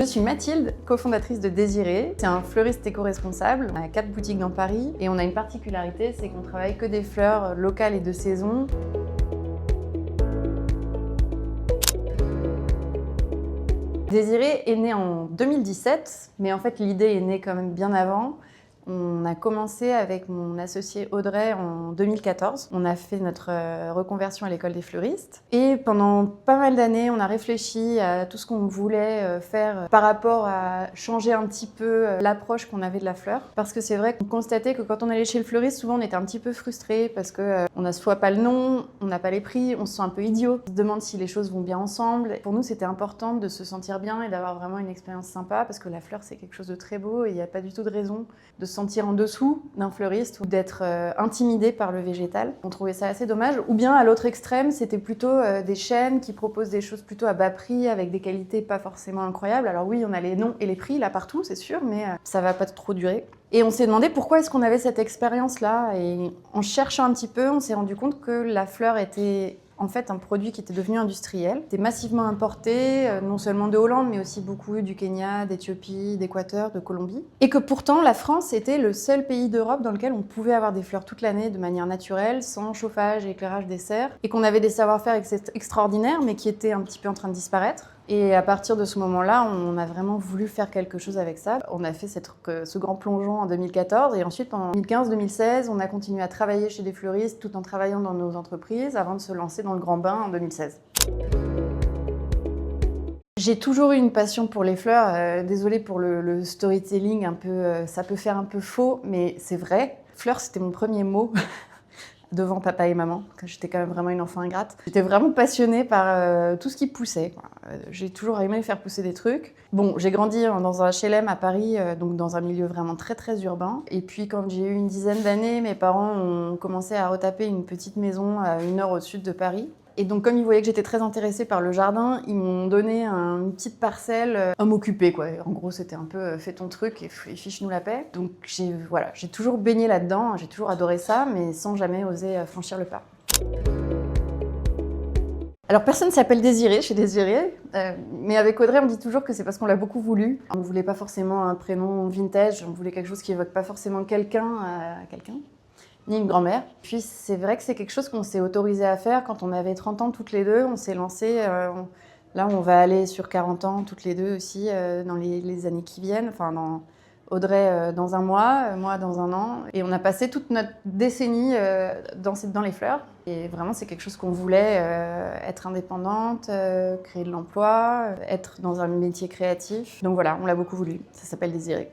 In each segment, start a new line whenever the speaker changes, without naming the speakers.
Je suis Mathilde, cofondatrice de Désiré. C'est un fleuriste éco-responsable. On a 4 boutiques dans Paris et on a une particularité, c'est qu'on travaille que des fleurs locales et de saison. Désiré est né en 2017, mais en fait l'idée est née quand même bien avant. On a commencé avec mon associé Audrey en 2014. On a fait notre reconversion à l'école des fleuristes. Et pendant pas mal d'années, on a réfléchi à tout ce qu'on voulait faire par rapport à changer un petit peu l'approche qu'on avait de la fleur. Parce que c'est vrai qu'on constatait que quand on allait chez le fleuriste, souvent on était un petit peu frustré parce qu'on n'a soit pas le nom, on n'a pas les prix, on se sent un peu idiot. On se demande si les choses vont bien ensemble. Pour nous, c'était important de se sentir bien et d'avoir vraiment une expérience sympa parce que la fleur, c'est quelque chose de très beau et il n'y a pas du tout de raison de se sentir en dessous d'un fleuriste ou d'être intimidé par le végétal. On trouvait ça assez dommage. Ou bien à l'autre extrême, c'était plutôt des chaînes qui proposent des choses plutôt à bas prix avec des qualités pas forcément incroyables. Alors oui, on a les noms et les prix là partout, c'est sûr, mais ça va pas trop durer. Et on s'est demandé pourquoi est-ce qu'on avait cette expérience-là. Et en cherchant un petit peu, on s'est rendu compte que la fleur était en fait un produit qui était devenu industriel. C'était massivement importé, non seulement de Hollande, mais aussi beaucoup du Kenya, d'Éthiopie, d'Équateur, de Colombie. Et que pourtant, la France était le seul pays d'Europe dans lequel on pouvait avoir des fleurs toute l'année de manière naturelle, sans chauffage et éclirage des serres, et qu'on avait des savoir-faire extraordinaires, mais qui étaient un petit peu en train de disparaître. Et à partir de ce moment-là, on a vraiment voulu faire quelque chose avec ça. On a fait ce grand plongeon en 2014 et ensuite, en 2015-2016, on a continué à travailler chez des fleuristes tout en travaillant dans nos entreprises avant de se lancer dans le grand bain en 2016. J'ai toujours eu une passion pour les fleurs. Désolée pour le storytelling, un peu, ça peut faire un peu faux, mais c'est vrai. Fleur, c'était mon premier mot. Devant papa et maman, quand j'étais quand même vraiment une enfant ingrate. J'étais vraiment passionnée par tout ce qui poussait. J'ai toujours aimé faire pousser des trucs. Bon, j'ai grandi dans un HLM à Paris, donc dans un milieu vraiment très très urbain. Et puis quand j'ai eu une dizaine d'années, mes parents ont commencé à retaper une petite maison à 1 heure au sud de Paris. Et donc, comme ils voyaient que j'étais très intéressée par le jardin, ils m'ont donné une petite parcelle à m'occuper, quoi. En gros, c'était un peu fais ton truc et fiche-nous la paix. Donc, j'ai toujours baigné là-dedans, j'ai toujours adoré ça, mais sans jamais oser franchir le pas. Alors, personne ne s'appelle Désiré chez Désiré, mais avec Audrey, on dit toujours que c'est parce qu'on l'a beaucoup voulu. On ne voulait pas forcément un prénom vintage, on voulait quelque chose qui évoque pas forcément quelqu'un à quelqu'un. Ni une grand-mère. Puis c'est vrai que c'est quelque chose qu'on s'est autorisé à faire quand on avait 30 ans toutes les deux. On s'est lancé, là on va aller sur 40 ans toutes les deux aussi dans les années qui viennent. Enfin, Audrey dans un mois, moi dans un an. Et on a passé toute notre décennie dans les fleurs. Et vraiment c'est quelque chose qu'on voulait, être indépendante, créer de l'emploi, être dans un métier créatif. Donc voilà, on l'a beaucoup voulu. Ça s'appelle Désiré.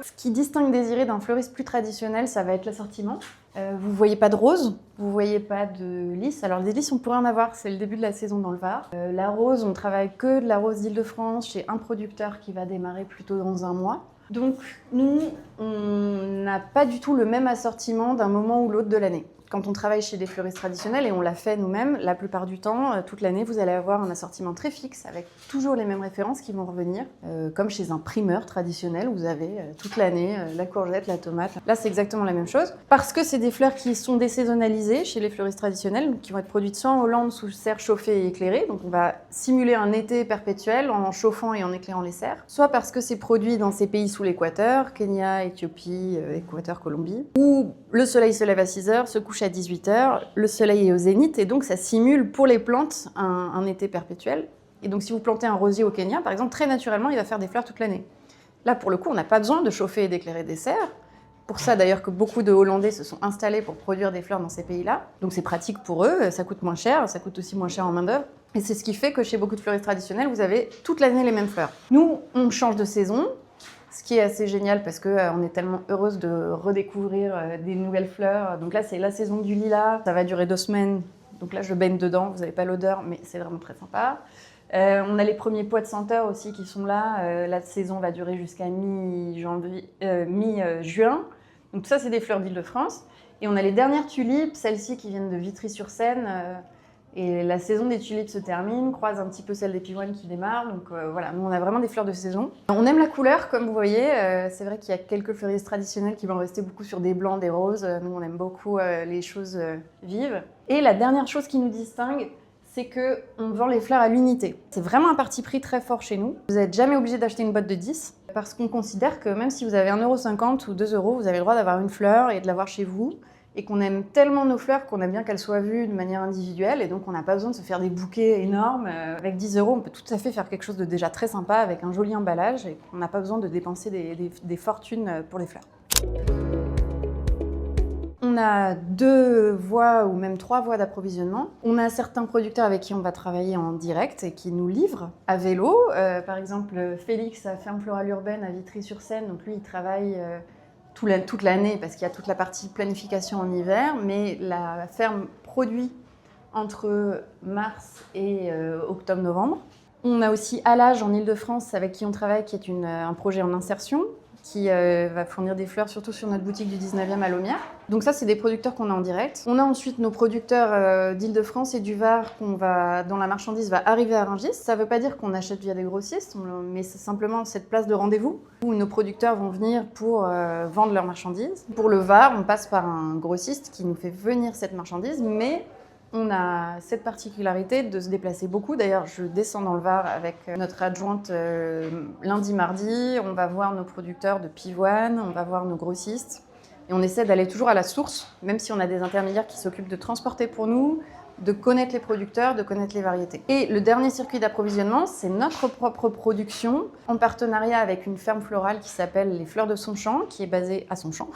Ce qui distingue Désiré d'un fleuriste plus traditionnel, ça va être l'assortiment. Vous ne voyez pas de rose, vous ne voyez pas de lys. Alors des lys, on pourrait en avoir, c'est le début de la saison dans le Var. La rose, on travaille que de la rose d'Île-de-France chez un producteur qui va démarrer plutôt dans un mois. Donc nous, on n'a pas du tout le même assortiment d'un moment ou l'autre de l'année. Quand on travaille chez des fleuristes traditionnels, et on l'a fait nous-mêmes, la plupart du temps, toute l'année, vous allez avoir un assortiment très fixe, avec toujours les mêmes références qui vont revenir, comme chez un primeur traditionnel, où vous avez toute l'année la courgette, la tomate. Là, c'est exactement la même chose, parce que c'est des fleurs qui sont désaisonnalisées chez les fleuristes traditionnels, qui vont être produites soit en Hollande sous serre chauffée et éclairée, donc on va simuler un été perpétuel en chauffant et en éclairant les serres, soit parce que c'est produit dans ces pays sous l'équateur, Kenya, Éthiopie, Équateur, Colombie, où le soleil se lève à 6 heures, se couche à 18 h, le soleil est au zénith et donc ça simule pour les plantes un été perpétuel. Et donc si vous plantez un rosier au Kenya, par exemple, très naturellement, il va faire des fleurs toute l'année. Là, pour le coup, on n'a pas besoin de chauffer et d'éclairer des serres. Pour ça, d'ailleurs, que beaucoup de Hollandais se sont installés pour produire des fleurs dans ces pays-là. Donc c'est pratique pour eux, ça coûte moins cher, ça coûte aussi moins cher en main-d'œuvre. Et c'est ce qui fait que chez beaucoup de fleuristes traditionnels, vous avez toute l'année les mêmes fleurs. Nous, on change de saison. Ce qui est assez génial parce qu'on est tellement heureuse de redécouvrir des nouvelles fleurs. Donc là, c'est la saison du lilas. Ça va durer 2 semaines. Donc là, je baigne dedans. Vous n'avez pas l'odeur, mais c'est vraiment très sympa. On a les premiers pois de senteur aussi qui sont là. La saison va durer jusqu'à mi-juin. Donc tout ça, c'est des fleurs d'Île-de-France. Et on a les dernières tulipes, celles-ci qui viennent de Vitry-sur-Seine. Et la saison des tulipes se termine, croise un petit peu celle des pivoines qui démarre. Donc voilà, nous on a vraiment des fleurs de saison. On aime la couleur, comme vous voyez. C'est vrai qu'il y a quelques fleuristes traditionnels qui vont rester beaucoup sur des blancs, des roses. Nous on aime beaucoup les choses vives. Et la dernière chose qui nous distingue, c'est qu'on vend les fleurs à l'unité. C'est vraiment un parti pris très fort chez nous. Vous n'êtes jamais obligé d'acheter une boîte de 10 parce qu'on considère que même si vous avez 1,50 € ou 2 €, vous avez le droit d'avoir une fleur et de l'avoir chez vous. Et qu'on aime tellement nos fleurs qu'on aime bien qu'elles soient vues de manière individuelle. Et donc, on n'a pas besoin de se faire des bouquets énormes. Avec 10 €, on peut tout à fait faire quelque chose de déjà très sympa avec un joli emballage et on n'a pas besoin de dépenser des fortunes pour les fleurs. On a 2 voies ou même 3 voies d'approvisionnement. On a certains producteurs avec qui on va travailler en direct et qui nous livrent à vélo. Par exemple, Félix à Ferme Florale Urbaine à Vitry-sur-Seine. Donc lui, il travaille toute l'année parce qu'il y a toute la partie planification en hiver. Mais la ferme produit entre mars et octobre-novembre. On a aussi Alage en Ile-de-France avec qui on travaille, qui est un projet en insertion, qui va fournir des fleurs surtout sur notre boutique du 19e à Laumières. Donc ça, c'est des producteurs qu'on a en direct. On a ensuite nos producteurs d'Île-de-France et du Var dont la marchandise va arriver à Rungis. Ça ne veut pas dire qu'on achète via des grossistes, mais c'est simplement cette place de rendez-vous où nos producteurs vont venir pour vendre leur marchandise. Pour le Var, on passe par un grossiste qui nous fait venir cette marchandise, mais on a cette particularité de se déplacer beaucoup. D'ailleurs, je descends dans le Var avec notre adjointe lundi, mardi. On va voir nos producteurs de pivoine, on va voir nos grossistes. Et on essaie d'aller toujours à la source, même si on a des intermédiaires qui s'occupent de transporter pour nous, de connaître les producteurs, de connaître les variétés. Et le dernier circuit d'approvisionnement, c'est notre propre production, en partenariat avec une ferme florale qui s'appelle Les Fleurs de Sonchamp, qui est basée à Sonchamp,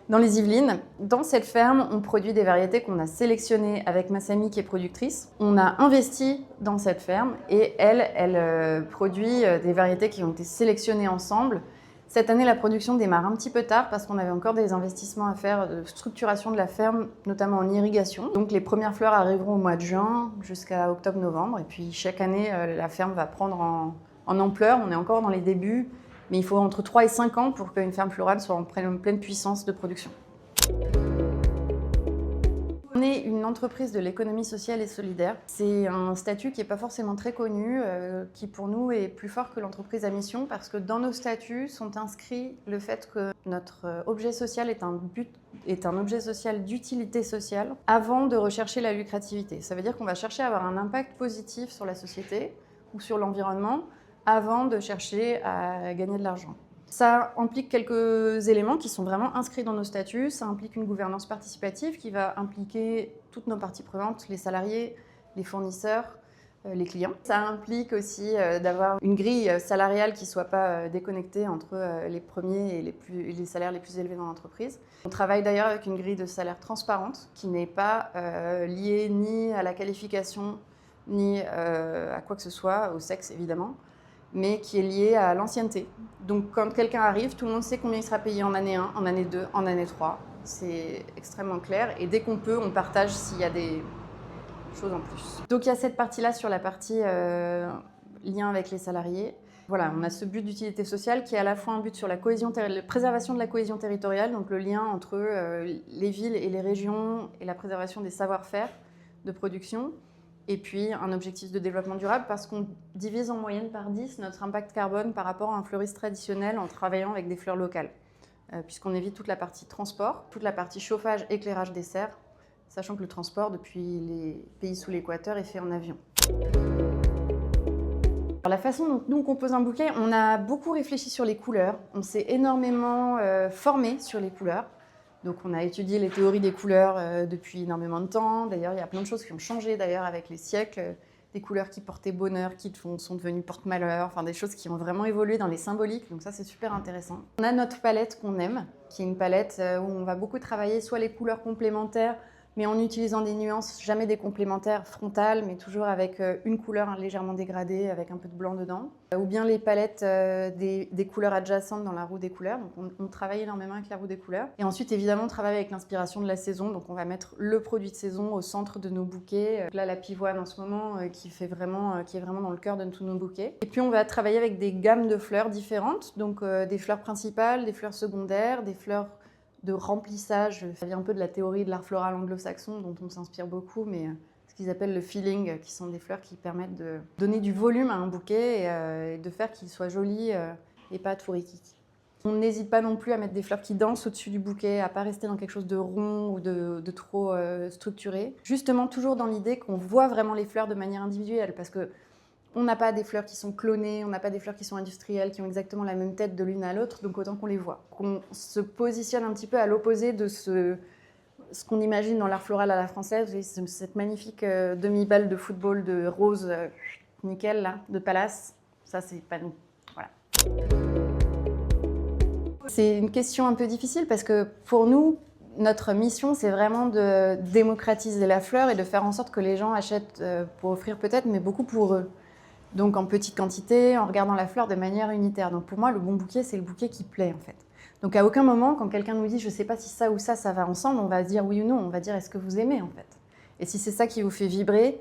dans les Yvelines. Dans cette ferme, on produit des variétés qu'on a sélectionnées avec Massami qui est productrice. On a investi dans cette ferme et elle produit des variétés qui ont été sélectionnées ensemble. Cette année, la production démarre un petit peu tard parce qu'on avait encore des investissements à faire de structuration de la ferme, notamment en irrigation. Donc les premières fleurs arriveront au mois de juin jusqu'à octobre-novembre. Et puis chaque année, la ferme va prendre en ampleur. On est encore dans les débuts. Mais il faut entre 3 et 5 ans pour qu'une ferme florale soit en pleine puissance de production. On est une entreprise de l'économie sociale et solidaire. C'est un statut qui n'est pas forcément très connu, qui pour nous est plus fort que l'entreprise à mission parce que dans nos statuts sont inscrits le fait que notre objet social est un objet social d'utilité sociale avant de rechercher la lucrativité. Ça veut dire qu'on va chercher à avoir un impact positif sur la société ou sur l'environnement avant de chercher à gagner de l'argent. Ça implique quelques éléments qui sont vraiment inscrits dans nos statuts. Ça implique une gouvernance participative qui va impliquer toutes nos parties prenantes, les salariés, les fournisseurs, les clients. Ça implique aussi d'avoir une grille salariale qui ne soit pas déconnectée entre les premiers et les salaires les plus élevés dans l'entreprise. On travaille d'ailleurs avec une grille de salaire transparente qui n'est pas liée ni à la qualification, ni à quoi que ce soit, au sexe évidemment, mais qui est lié à l'ancienneté. Donc quand quelqu'un arrive, tout le monde sait combien il sera payé en année 1, en année 2, en année 3. C'est extrêmement clair et dès qu'on peut, on partage s'il y a des choses en plus. Donc il y a cette partie-là sur la partie lien avec les salariés. Voilà, on a ce but d'utilité sociale qui est à la fois un but sur la préservation de la cohésion territoriale, donc le lien entre les villes et les régions et la préservation des savoir-faire de production. Et puis un objectif de développement durable parce qu'on divise en moyenne par 10 notre impact carbone par rapport à un fleuriste traditionnel en travaillant avec des fleurs locales. Puisqu'on évite toute la partie transport, toute la partie chauffage, éclairage des serres, sachant que le transport depuis les pays sous l'équateur est fait en avion. Alors, la façon dont nous on compose un bouquet, on a beaucoup réfléchi sur les couleurs, on s'est énormément formé sur les couleurs. Donc on a étudié les théories des couleurs depuis énormément de temps. D'ailleurs, il y a plein de choses qui ont changé d'ailleurs avec les siècles. Des couleurs qui portaient bonheur, qui sont devenues porte-malheur, enfin des choses qui ont vraiment évolué dans les symboliques. Donc ça, c'est super intéressant. On a notre palette qu'on aime, qui est une palette où on va beaucoup travailler soit les couleurs complémentaires, mais en utilisant des nuances, jamais des complémentaires frontales, mais toujours avec une couleur légèrement dégradée, avec un peu de blanc dedans. Ou bien les palettes des couleurs adjacentes dans la roue des couleurs. Donc on travaille énormément avec la roue des couleurs. Et ensuite, évidemment, on travaille avec l'inspiration de la saison. Donc on va mettre le produit de saison au centre de nos bouquets. Là, la pivoine en ce moment, qui est vraiment dans le cœur de tous nos bouquets. Et puis on va travailler avec des gammes de fleurs différentes. Donc des fleurs principales, des fleurs secondaires, des fleurs de remplissage. Ça vient un peu de la théorie de l'art floral anglo-saxon dont on s'inspire beaucoup, mais ce qu'ils appellent le feeling, qui sont des fleurs qui permettent de donner du volume à un bouquet et de faire qu'il soit joli et pas tout rikiki. On n'hésite pas non plus à mettre des fleurs qui dansent au-dessus du bouquet, à pas rester dans quelque chose de rond ou de trop structuré. Justement, toujours dans l'idée qu'on voit vraiment les fleurs de manière individuelle, parce que on n'a pas des fleurs qui sont clonées, on n'a pas des fleurs qui sont industrielles, qui ont exactement la même tête de l'une à l'autre, donc autant qu'on les voit. Qu'on se positionne un petit peu à l'opposé de ce qu'on imagine dans l'art floral à la française, cette magnifique demi-balle de football de rose nickel, là, de Palace. Ça, c'est pas nous. Voilà. C'est une question un peu difficile parce que pour nous, notre mission, c'est vraiment de démocratiser la fleur et de faire en sorte que les gens achètent pour offrir peut-être, mais beaucoup pour eux. Donc en petite quantité, en regardant la fleur de manière unitaire. Donc pour moi, le bon bouquet, c'est le bouquet qui plaît en fait. Donc à aucun moment, quand quelqu'un nous dit « je ne sais pas si ça ou ça va ensemble », on va dire oui ou non, on va dire « est-ce que vous aimez » en fait. Et si c'est ça qui vous fait vibrer,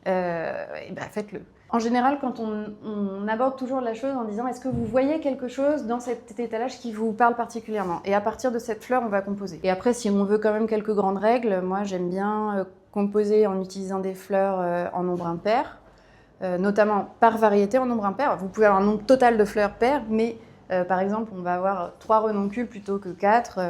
faites-le. En général, quand on aborde toujours la chose en disant « est-ce que vous voyez quelque chose dans cet étalage qui vous parle particulièrement ?» Et à partir de cette fleur, on va composer. Et après, si on veut quand même quelques grandes règles, moi j'aime bien composer en utilisant des fleurs en nombre impair. Notamment par variété en nombre impair. Vous pouvez avoir un nombre total de fleurs paires, mais par exemple, on va avoir 3 renoncules plutôt que 4,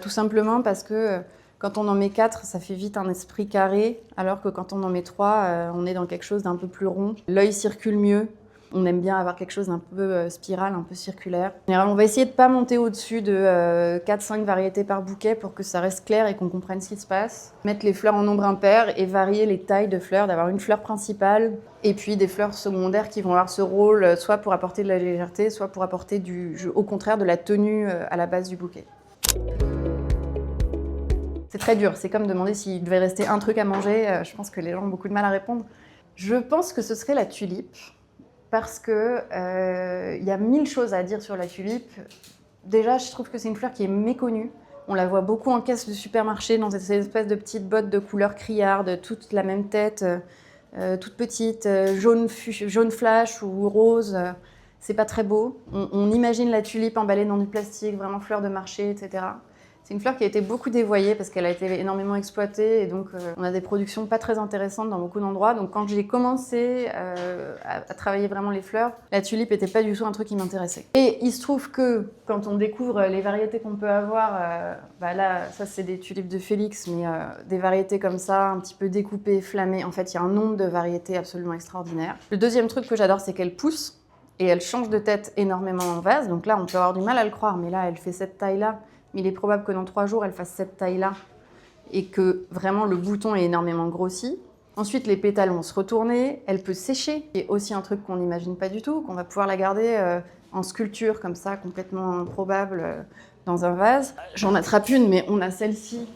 tout simplement parce que quand on en met 4, ça fait vite un esprit carré, alors que quand on en met 3, on est dans quelque chose d'un peu plus rond. L'œil circule mieux. On aime bien avoir quelque chose d'un peu spiral, un peu circulaire. En général, on va essayer de ne pas monter au-dessus de 4-5 variétés par bouquet pour que ça reste clair et qu'on comprenne ce qui se passe. Mettre les fleurs en nombre impair et varier les tailles de fleurs, d'avoir une fleur principale et puis des fleurs secondaires qui vont avoir ce rôle soit pour apporter de la légèreté, soit pour apporter au contraire de la tenue à la base du bouquet. C'est très dur, c'est comme demander s'il devait rester un truc à manger. Je pense que les gens ont beaucoup de mal à répondre. Je pense que ce serait la tulipe. Parce que y a 1000 choses à dire sur la tulipe. Déjà, je trouve que c'est une fleur qui est méconnue. On la voit beaucoup en caisse de supermarché, dans ces espèces de petites bottes de couleur criarde, toutes la même tête, toutes petites, jaune flash ou rose. C'est pas très beau. On imagine la tulipe emballée dans du plastique, vraiment fleur de marché, etc. C'est une fleur qui a été beaucoup dévoyée parce qu'elle a été énormément exploitée et donc on a des productions pas très intéressantes dans beaucoup d'endroits. Donc quand j'ai commencé à travailler vraiment les fleurs, la tulipe n'était pas du tout un truc qui m'intéressait. Et il se trouve que quand on découvre les variétés qu'on peut avoir, là ça c'est des tulipes de Félix, mais des variétés comme ça, un petit peu découpées, flammées, en fait il y a un nombre de variétés absolument extraordinaires. Le deuxième truc que j'adore, c'est qu'elle pousse et elle change de tête énormément en vase. Donc là on peut avoir du mal à le croire, mais là elle fait cette taille-là. Mais il est probable que dans 3 jours, elle fasse cette taille-là et que vraiment le bouton est énormément grossi. Ensuite, les pétales vont se retourner, elle peut sécher. C'est aussi un truc qu'on n'imagine pas du tout, qu'on va pouvoir la garder en sculpture comme ça, complètement improbable, dans un vase. J'en attrape une, mais on a celle-ci,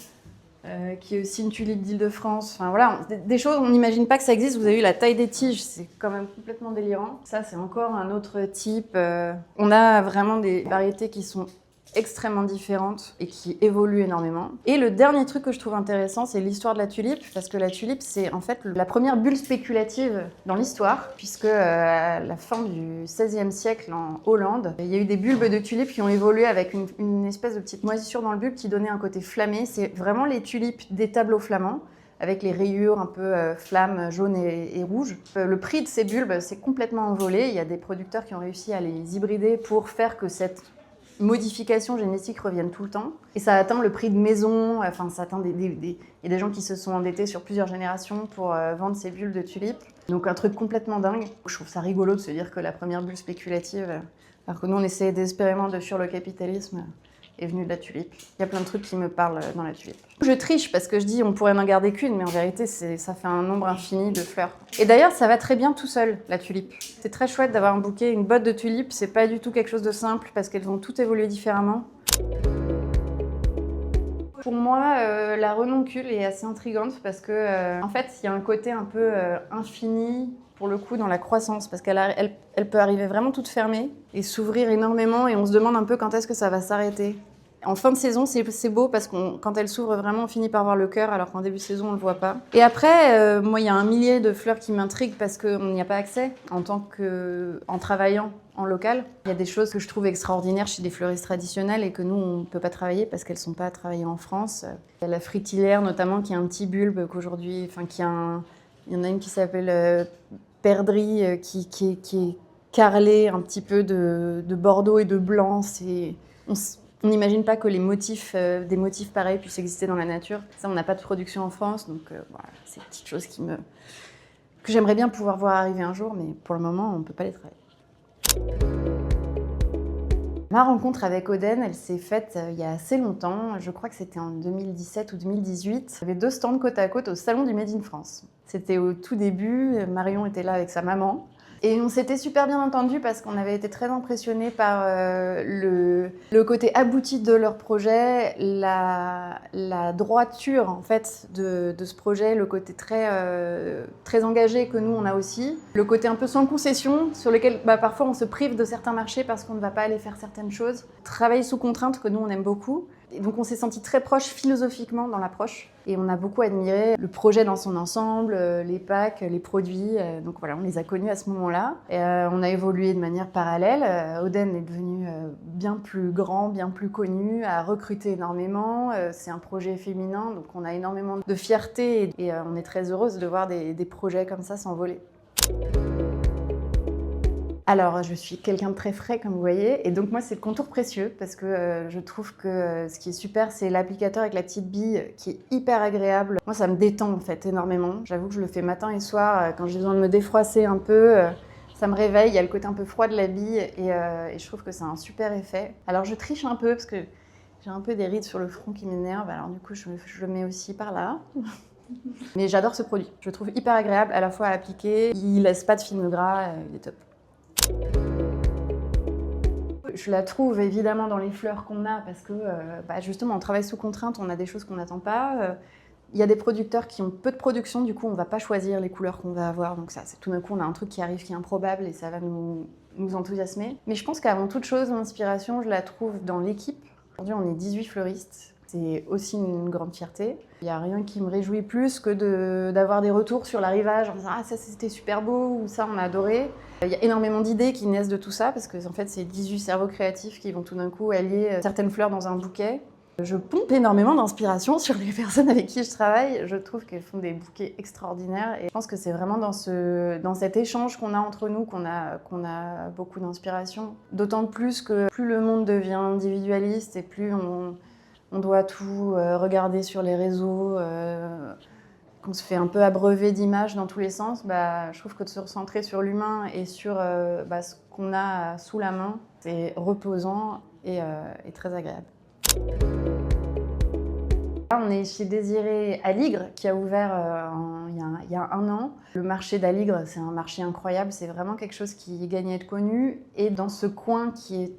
qui est aussi une tulipe d'Île-de-France. Enfin voilà, des choses, on n'imagine pas que ça existe. Vous avez vu la taille des tiges, c'est quand même complètement délirant. Ça, c'est encore un autre type. On a vraiment des variétés qui sont extrêmement différentes et qui évoluent énormément. Et le dernier truc que je trouve intéressant, c'est l'histoire de la tulipe, parce que la tulipe, c'est en fait la première bulle spéculative dans l'histoire, puisque à la fin du XVIe siècle en Hollande, il y a eu des bulbes de tulipes qui ont évolué avec une espèce de petite moisissure dans le bulbe qui donnait un côté flammé. C'est vraiment les tulipes des tableaux flamands, avec les rayures un peu flammes jaunes et rouges. Le prix de ces bulbes s'est complètement envolé. Il y a des producteurs qui ont réussi à les hybrider pour faire que cette modifications génétiques reviennent tout le temps. Et ça atteint le prix de maison, enfin ça atteint il y a des gens qui se sont endettés sur plusieurs générations pour vendre ces bulles de tulipes. Donc un truc complètement dingue. Je trouve ça rigolo de se dire que la première bulle spéculative, alors que nous on essayait désespérément de fuir le capitalisme, est venue de la tulipe. Il y a plein de trucs qui me parlent dans la tulipe. Je triche parce que je dis on pourrait n'en garder qu'une, mais en vérité ça fait un nombre infini de fleurs. Et d'ailleurs ça va très bien tout seul, la tulipe. C'est très chouette d'avoir un bouquet, une botte de tulipes, c'est pas du tout quelque chose de simple parce qu'elles ont toutes évolué différemment. Pour moi, la renoncule est assez intrigante parce que en fait il y a un côté un peu infini pour le coup dans la croissance parce qu'elle peut arriver vraiment toute fermée et s'ouvrir énormément et on se demande un peu quand est-ce que ça va s'arrêter. En fin de saison, c'est beau parce que quand elle s'ouvre vraiment, on finit par voir le cœur alors qu'en début de saison, on ne le voit pas. Et après, moi, il y a un millier de fleurs qui m'intriguent parce qu'on n'y a pas accès en travaillant en local. Il y a des choses que je trouve extraordinaires chez des fleuristes traditionnels et que nous, on ne peut pas travailler parce qu'elles ne sont pas travaillées en France. Il y a la fritillère notamment qui a un petit bulbe qu'aujourd'hui, il y en a une qui s'appelle perdrix qui est carrelé un petit peu de bordeaux et de blanc. On n'imagine pas que des motifs pareils puissent exister dans la nature. Ça, on n'a pas de production en France, donc voilà, c'est une petite chose que j'aimerais bien pouvoir voir arriver un jour, mais pour le moment, on ne peut pas les travailler. Ma rencontre avec Oden, elle s'est faite il y a assez longtemps. Je crois que c'était en 2017 ou 2018. Il y avait 2 stands côte à côte au salon du Made in France. C'était au tout début. Marion était là avec sa maman. Et on s'était super bien entendus parce qu'on avait été très impressionnés par le côté abouti de leur projet, la droiture en fait de ce projet, le côté très engagé que nous on a aussi, le côté un peu sans concession sur lequel parfois on se prive de certains marchés parce qu'on ne va pas aller faire certaines choses. Travail sous contrainte que nous on aime beaucoup. Et donc on s'est sentis très proches philosophiquement dans l'approche et on a beaucoup admiré le projet dans son ensemble, les packs, les produits. Donc voilà, on les a connus à ce moment-là. Et on a évolué de manière parallèle. Oden est devenu bien plus grand, bien plus connu, a recruté énormément. C'est un projet féminin, donc on a énormément de fierté et on est très heureuse de voir des projets comme ça s'envoler. Alors, je suis quelqu'un de très frais, comme vous voyez, et donc moi, c'est le contour précieux, parce que je trouve que ce qui est super, c'est l'applicateur avec la petite bille, qui est hyper agréable. Moi, ça me détend, en fait, énormément. J'avoue que je le fais matin et soir, quand j'ai besoin de me défroisser un peu, ça me réveille, il y a le côté un peu froid de la bille, et je trouve que c'est un super effet. Alors, je triche un peu, parce que j'ai un peu des rides sur le front qui m'énervent, alors du coup, je le mets aussi par là. Mais j'adore ce produit, je le trouve hyper agréable, à la fois à appliquer, il laisse pas de film gras, il est top. Je la trouve évidemment dans les fleurs qu'on a parce que justement on travaille sous contrainte, on a des choses qu'on n'attend pas. Il y a des producteurs qui ont peu de production, du coup on ne va pas choisir les couleurs qu'on va avoir. Donc ça, tout d'un coup on a un truc qui arrive qui est improbable et ça va nous enthousiasmer. Mais je pense qu'avant toute chose, l'inspiration, je la trouve dans l'équipe. Aujourd'hui on est 18 fleuristes. C'est aussi une grande fierté. Il n'y a rien qui me réjouit plus que d'avoir des retours sur l'arrivage en disant « Ah, ça c'était super beau » ou « Ça on a adoré ». Il y a énormément d'idées qui naissent de tout ça parce que en fait, c'est 18 cerveaux créatifs qui vont tout d'un coup allier certaines fleurs dans un bouquet. Je pompe énormément d'inspiration sur les personnes avec qui je travaille. Je trouve qu'elles font des bouquets extraordinaires et je pense que c'est vraiment dans cet échange qu'on a entre nous qu'on a beaucoup d'inspiration. D'autant plus que plus le monde devient individualiste et plus on doit tout regarder sur les réseaux, qu'on se fait un peu abreuver d'images dans tous les sens, je trouve que de se recentrer sur l'humain et sur ce qu'on a sous la main, c'est reposant et très agréable. Là, on est chez Désiré à Ligre, qui a ouvert il y a 1 an. Le marché d'Aligre, c'est un marché incroyable, c'est vraiment quelque chose qui gagne à être connu. Et dans ce coin qui est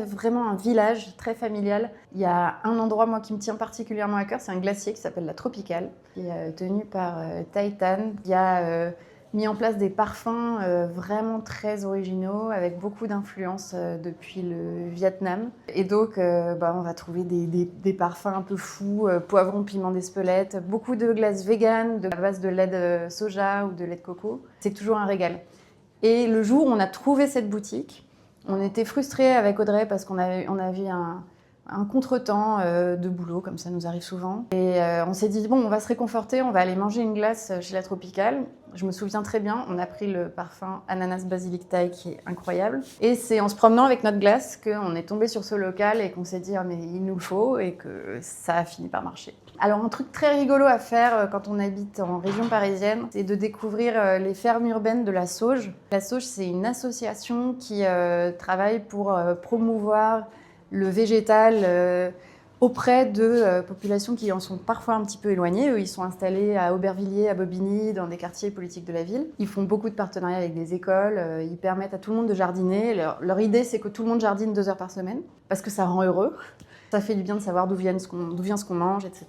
vraiment un village très familial. Il y a un endroit, moi, qui me tient particulièrement à cœur, c'est un glacier qui s'appelle la Tropicale, qui est tenu par Titan. Il y a mis en place des parfums vraiment très originaux, avec beaucoup d'influences depuis le Vietnam. Et donc, on va trouver des parfums un peu fous, poivron, piment d'Espelette, beaucoup de glaces véganes, à base de lait de soja ou de lait de coco. C'est toujours un régal. Et le jour où on a trouvé cette boutique, on était frustrés avec Audrey parce qu'on a vu un contretemps de boulot, comme ça nous arrive souvent. Et on s'est dit, bon, on va se réconforter, on va aller manger une glace chez la Tropicale. Je me souviens très bien, on a pris le parfum ananas basilic thaï qui est incroyable. Et c'est en se promenant avec notre glace qu'on est tombé sur ce local et qu'on s'est dit, ah, mais il nous le faut, et que ça a fini par marcher. Alors un truc très rigolo à faire quand on habite en région parisienne, c'est de découvrir les fermes urbaines de la Sauge. La Sauge, c'est une association qui travaille pour promouvoir le végétal auprès de populations qui en sont parfois un petit peu éloignées. Eux, ils sont installés à Aubervilliers, à Bobigny, dans des quartiers politiques de la ville. Ils font beaucoup de partenariats avec des écoles, ils permettent à tout le monde de jardiner. Leur idée, c'est que tout le monde jardine 2 heures par semaine, parce que ça rend heureux. Ça fait du bien de savoir d'où vient ce qu'on mange, etc.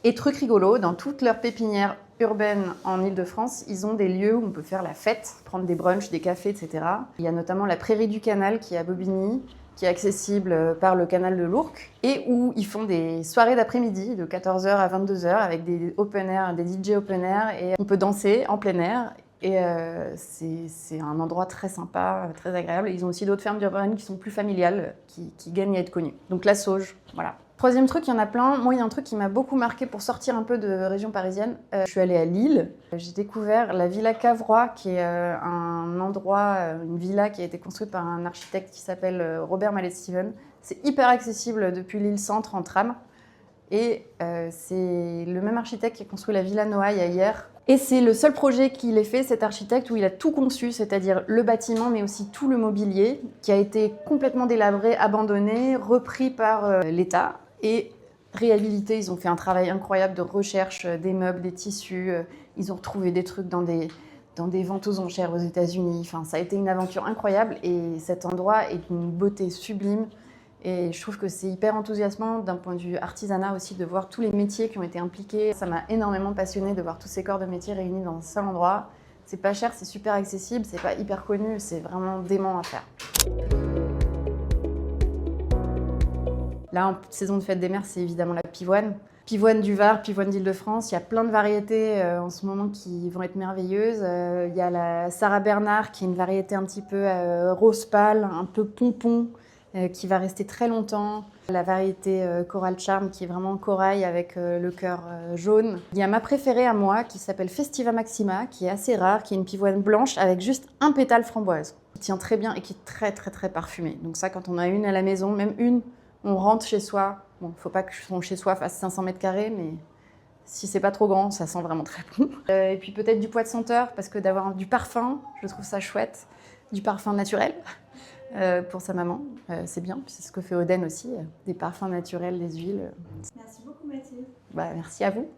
Et truc rigolo, dans toutes leurs pépinières urbaines en Ile-de-France, ils ont des lieux où on peut faire la fête, prendre des brunchs, des cafés, etc. Il y a notamment la Prairie du Canal qui est à Bobigny, qui est accessible par le canal de l'Ourcq, et où ils font des soirées d'après-midi de 14h à 22h avec des open air, des DJ open air, et on peut danser en plein air. Et c'est un endroit très sympa, très agréable. Et ils ont aussi d'autres fermes urbaines qui sont plus familiales, qui gagnent à être connues. Donc la Sauge, voilà. Troisième truc, il y en a plein. Moi, il y a un truc qui m'a beaucoup marqué pour sortir un peu de région parisienne. Je suis allée à Lille. J'ai découvert la Villa Cavrois, qui est un endroit, une villa qui a été construite par un architecte qui s'appelle Robert Mallet-Steven. C'est hyper accessible depuis Lille Centre en tram. Et c'est le même architecte qui a construit la Villa Noailles à Hyères. Et c'est le seul projet qu'il ait fait, cet architecte, où il a tout conçu, c'est-à-dire le bâtiment, mais aussi tout le mobilier, qui a été complètement délabré, abandonné, repris par l'État et réhabilité. Ils ont fait un travail incroyable de recherche des meubles, des tissus. Ils ont retrouvé des trucs dans des ventes aux enchères aux États-Unis. Enfin, ça a été une aventure incroyable et cet endroit est d'une beauté sublime. Et je trouve que c'est hyper enthousiasmant d'un point de vue artisanat aussi de voir tous les métiers qui ont été impliqués. Ça m'a énormément passionnée de voir tous ces corps de métiers réunis dans un seul endroit. C'est pas cher, c'est super accessible, c'est pas hyper connu, c'est vraiment dément à faire. Là, en saison de fête des mers, c'est évidemment la pivoine. Pivoine du Var, pivoine d'Île-de-France. Il y a plein de variétés en ce moment qui vont être merveilleuses. Il y a la Sarah Bernard, qui est une variété un petit peu rose pâle, un peu pompon, qui va rester très longtemps. La variété Coral Charm, qui est vraiment corail avec le cœur jaune. Il y a ma préférée à moi, qui s'appelle Festiva Maxima, qui est assez rare, qui est une pivoine blanche avec juste un pétale framboise. Qui tient très bien et qui est très très très parfumée. Donc ça, quand on a une à la maison, même une, on rentre chez soi. Bon, faut pas que son chez soi fasse 500 mètres carrés, mais si c'est pas trop grand, ça sent vraiment très bon. Et puis peut-être du poids de senteur, parce que d'avoir du parfum, je trouve ça chouette. Du parfum naturel pour sa maman, c'est bien. C'est ce que fait Oden aussi, des parfums naturels, des huiles.
Merci beaucoup Mathilde.
Merci à vous.